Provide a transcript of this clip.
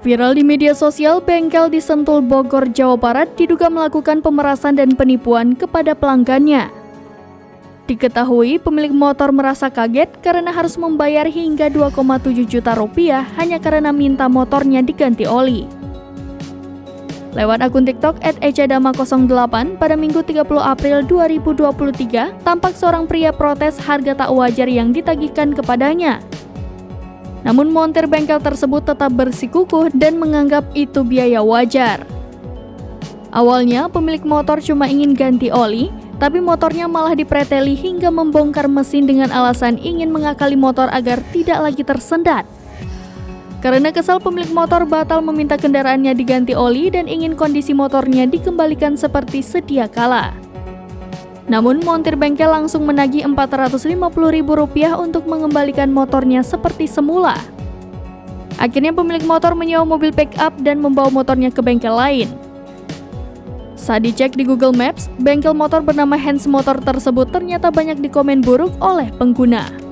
Viral di media sosial, bengkel di Sentul, Bogor, Jawa Barat diduga melakukan pemerasan dan penipuan kepada pelanggannya. Diketahui pemilik motor merasa kaget karena harus membayar hingga 2,7 juta rupiah hanya karena minta motornya diganti oli. Lewat akun TikTok @ecadama08 pada Minggu 30 April 2023, tampak seorang pria protes harga tak wajar yang ditagihkan kepadanya. Namun montir bengkel tersebut tetap bersikukuh dan menganggap itu biaya wajar. Awalnya pemilik motor cuma ingin ganti oli, tapi motornya malah dipreteli hingga membongkar mesin dengan alasan ingin mengakali motor agar tidak lagi tersendat. Karena kesal, pemilik motor batal meminta kendaraannya diganti oli dan ingin kondisi motornya dikembalikan seperti sedia kala. Namun montir bengkel langsung menagih Rp450.000 untuk mengembalikan motornya seperti semula. Akhirnya pemilik motor menyewa mobil pick-up dan membawa motornya ke bengkel lain. Saat dicek di Google Maps, bengkel motor bernama Hans Motor tersebut ternyata banyak dikomen buruk oleh pengguna.